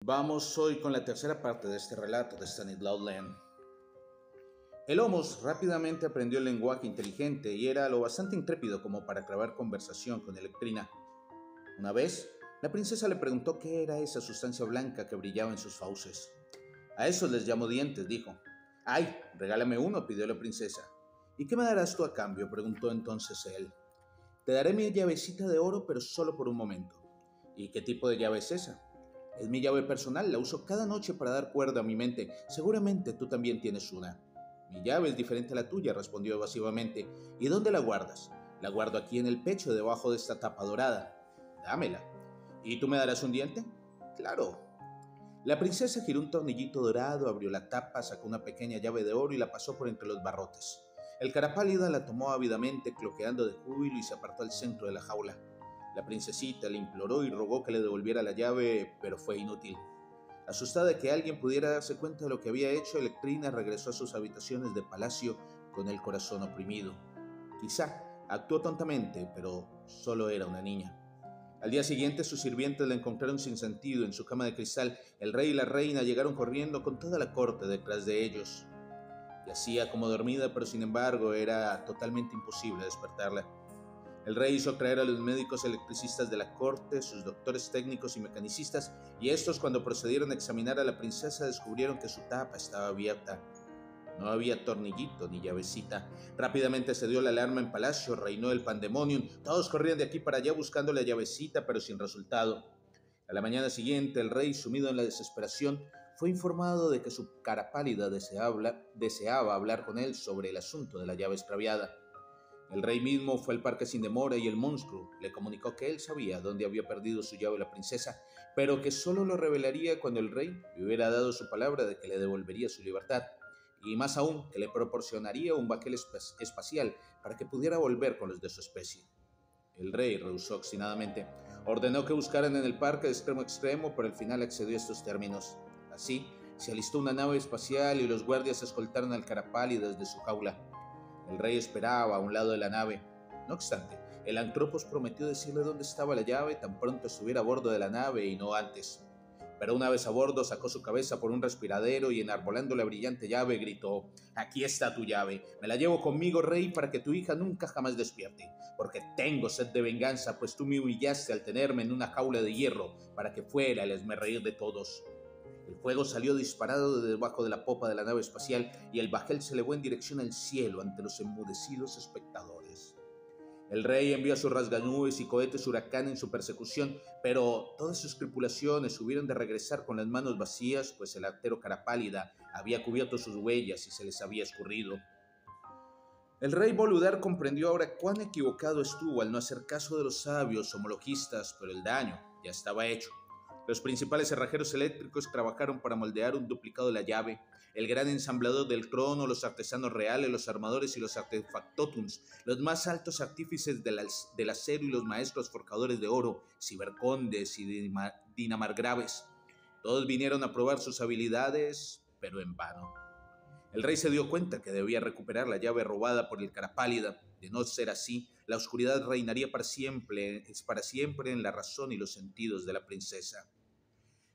Vamos hoy con la tercera parte de este relato de Stanislaw Lem. El Homos rápidamente aprendió el lenguaje inteligente y era lo bastante intrépido como para trabar conversación con Electrina. Una vez, la princesa le preguntó qué era esa sustancia blanca que brillaba en sus fauces. A esos les llamo dientes, dijo. ¡Ay! Regálame uno, pidió la princesa. ¿Y qué me darás tú a cambio?, preguntó entonces él. Te daré mi llavecita de oro, pero solo por un momento. ¿Y qué tipo de llave es esa? Es mi llave personal, la uso cada noche para dar cuerda a mi mente. Seguramente tú también tienes una. Mi llave es diferente a la tuya, respondió evasivamente. ¿Y dónde la guardas? La guardo aquí en el pecho, debajo de esta tapa dorada. Dámela. ¿Y tú me darás un diente? Claro. La princesa giró un tornillito dorado, abrió la tapa, sacó una pequeña llave de oro y la pasó por entre los barrotes. El cara pálida la tomó ávidamente, cloqueando de júbilo, y se apartó al centro de la jaula. La princesita le imploró y rogó que le devolviera la llave, pero fue inútil. Asustada de que alguien pudiera darse cuenta de lo que había hecho, Electrina regresó a sus habitaciones de palacio con el corazón oprimido. Quizá actuó tontamente, pero solo era una niña. Al día siguiente, sus sirvientes la encontraron sin sentido en su cama de cristal. El rey y la reina llegaron corriendo con toda la corte detrás de ellos. Yacía como dormida, pero sin embargo era totalmente imposible despertarla. El rey hizo traer a los médicos electricistas de la corte, sus doctores técnicos y mecanicistas, y estos, cuando procedieron a examinar a la princesa, descubrieron que su tapa estaba abierta. No había tornillito ni llavecita. Rápidamente se dio la alarma en palacio, reinó el pandemonium. Todos corrían de aquí para allá buscando la llavecita, pero sin resultado. A la mañana siguiente, el rey, sumido en la desesperación, fue informado de que su cara pálida deseaba hablar con él sobre el asunto de la llave extraviada. El rey mismo fue al parque sin demora y el monstruo le comunicó que él sabía dónde había perdido su llave la princesa, pero que solo lo revelaría cuando el rey le hubiera dado su palabra de que le devolvería su libertad, y más aún, que le proporcionaría un baquel espacial para que pudiera volver con los de su especie. El rey rehusó obstinadamente. Ordenó que buscaran en el parque de extremo a extremo, pero al final accedió a estos términos. Así, se alistó una nave espacial y los guardias escoltaron al carapali desde su jaula. El rey esperaba a un lado de la nave. No obstante, el Antropos prometió decirle dónde estaba la llave tan pronto estuviera a bordo de la nave y no antes. Pero una vez a bordo, sacó su cabeza por un respiradero y, enarbolando la brillante llave, gritó: «Aquí está tu llave. Me la llevo conmigo, rey, para que tu hija nunca jamás despierte. Porque tengo sed de venganza, pues tú me humillaste al tenerme en una jaula de hierro para que fuera el esmerreír de todos». El fuego salió disparado de debajo de la popa de la nave espacial y el bajel se elevó en dirección al cielo ante los enmudecidos espectadores. El rey envió a sus rasganubes y cohetes huracán en su persecución, pero todas sus tripulaciones hubieron de regresar con las manos vacías, pues el artero Carapálida había cubierto sus huellas y se les había escurrido. El rey Boludar comprendió ahora cuán equivocado estuvo al no hacer caso de los sabios homologistas, pero el daño ya estaba hecho. Los principales cerrajeros eléctricos trabajaron para moldear un duplicado de la llave. El gran ensamblador del trono, los artesanos reales, los armadores y los artefactotums, los más altos artífices del acero y los maestros forjadores de oro, cibercondes y dinamargraves. Todos vinieron a probar sus habilidades, pero en vano. El rey se dio cuenta que debía recuperar la llave robada por el cara pálida. De no ser así, la oscuridad reinaría para siempre en la razón y los sentidos de la princesa.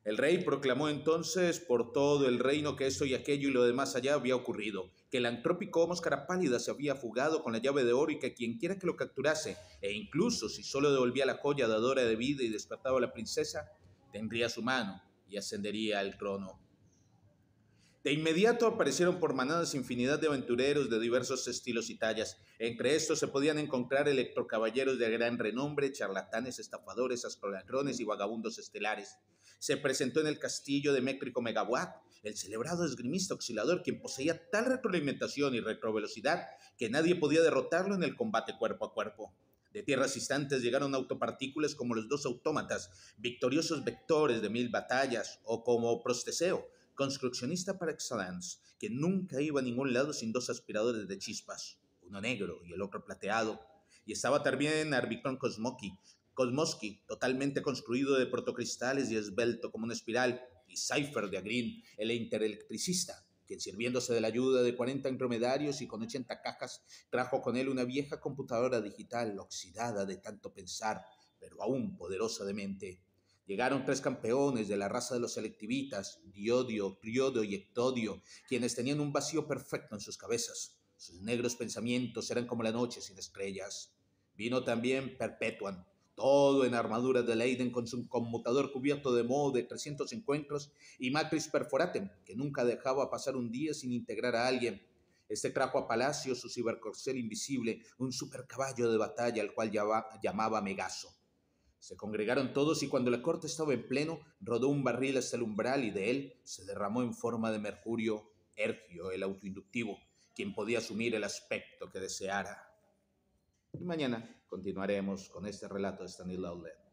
El rey proclamó entonces por todo el reino que esto y aquello y lo demás allá había ocurrido, que el antrópico Homos Carapálida se había fugado con la llave de oro y que quienquiera que lo capturase, e incluso si solo devolvía la joya dadora de vida y despertaba a la princesa, tendría su mano y ascendería al trono. De inmediato aparecieron por manadas infinidad de aventureros de diversos estilos y tallas. Entre estos se podían encontrar electrocaballeros de gran renombre, charlatanes, estafadores, astroladrones y vagabundos estelares. Se presentó en el castillo de Mécrico Megawatt el celebrado esgrimista oscilador, quien poseía tal retroalimentación y retrovelocidad que nadie podía derrotarlo en el combate cuerpo a cuerpo. De tierras distantes llegaron autopartículas como los dos autómatas, victoriosos vectores de 1000 batallas, o como Prosteseo, construccionista par excellence, que nunca iba a ningún lado sin dos aspiradores de chispas, uno negro y el otro plateado. Y estaba también Arbitron Kosmosky, totalmente construido de protocristales y esbelto como una espiral, y Cypher de Agrin, el interelectricista, quien, sirviéndose de la ayuda de 40 dromedarios y con 80 cajas, trajo con él una vieja computadora digital oxidada de tanto pensar, pero aún poderosa de mente. Llegaron 3 campeones de la raza de los selectivitas, Diodio, Triodo y Ectodio, quienes tenían un vacío perfecto en sus cabezas. Sus negros pensamientos eran como la noche sin estrellas. Vino también Perpetuan, todo en armaduras de Leiden con su conmutador cubierto de moho de 300 encuentros, y Macris Perforatem, que nunca dejaba pasar un día sin integrar a alguien. Este trajo a Palacio su cibercorcel invisible, un supercaballo de batalla al cual llamaba Megaso. Se congregaron todos y cuando la corte estaba en pleno, rodó un barril hasta el umbral y de él se derramó en forma de mercurio Ergio, el autoinductivo, quien podía asumir el aspecto que deseara. Y mañana continuaremos con este relato de Stanislaw Lem.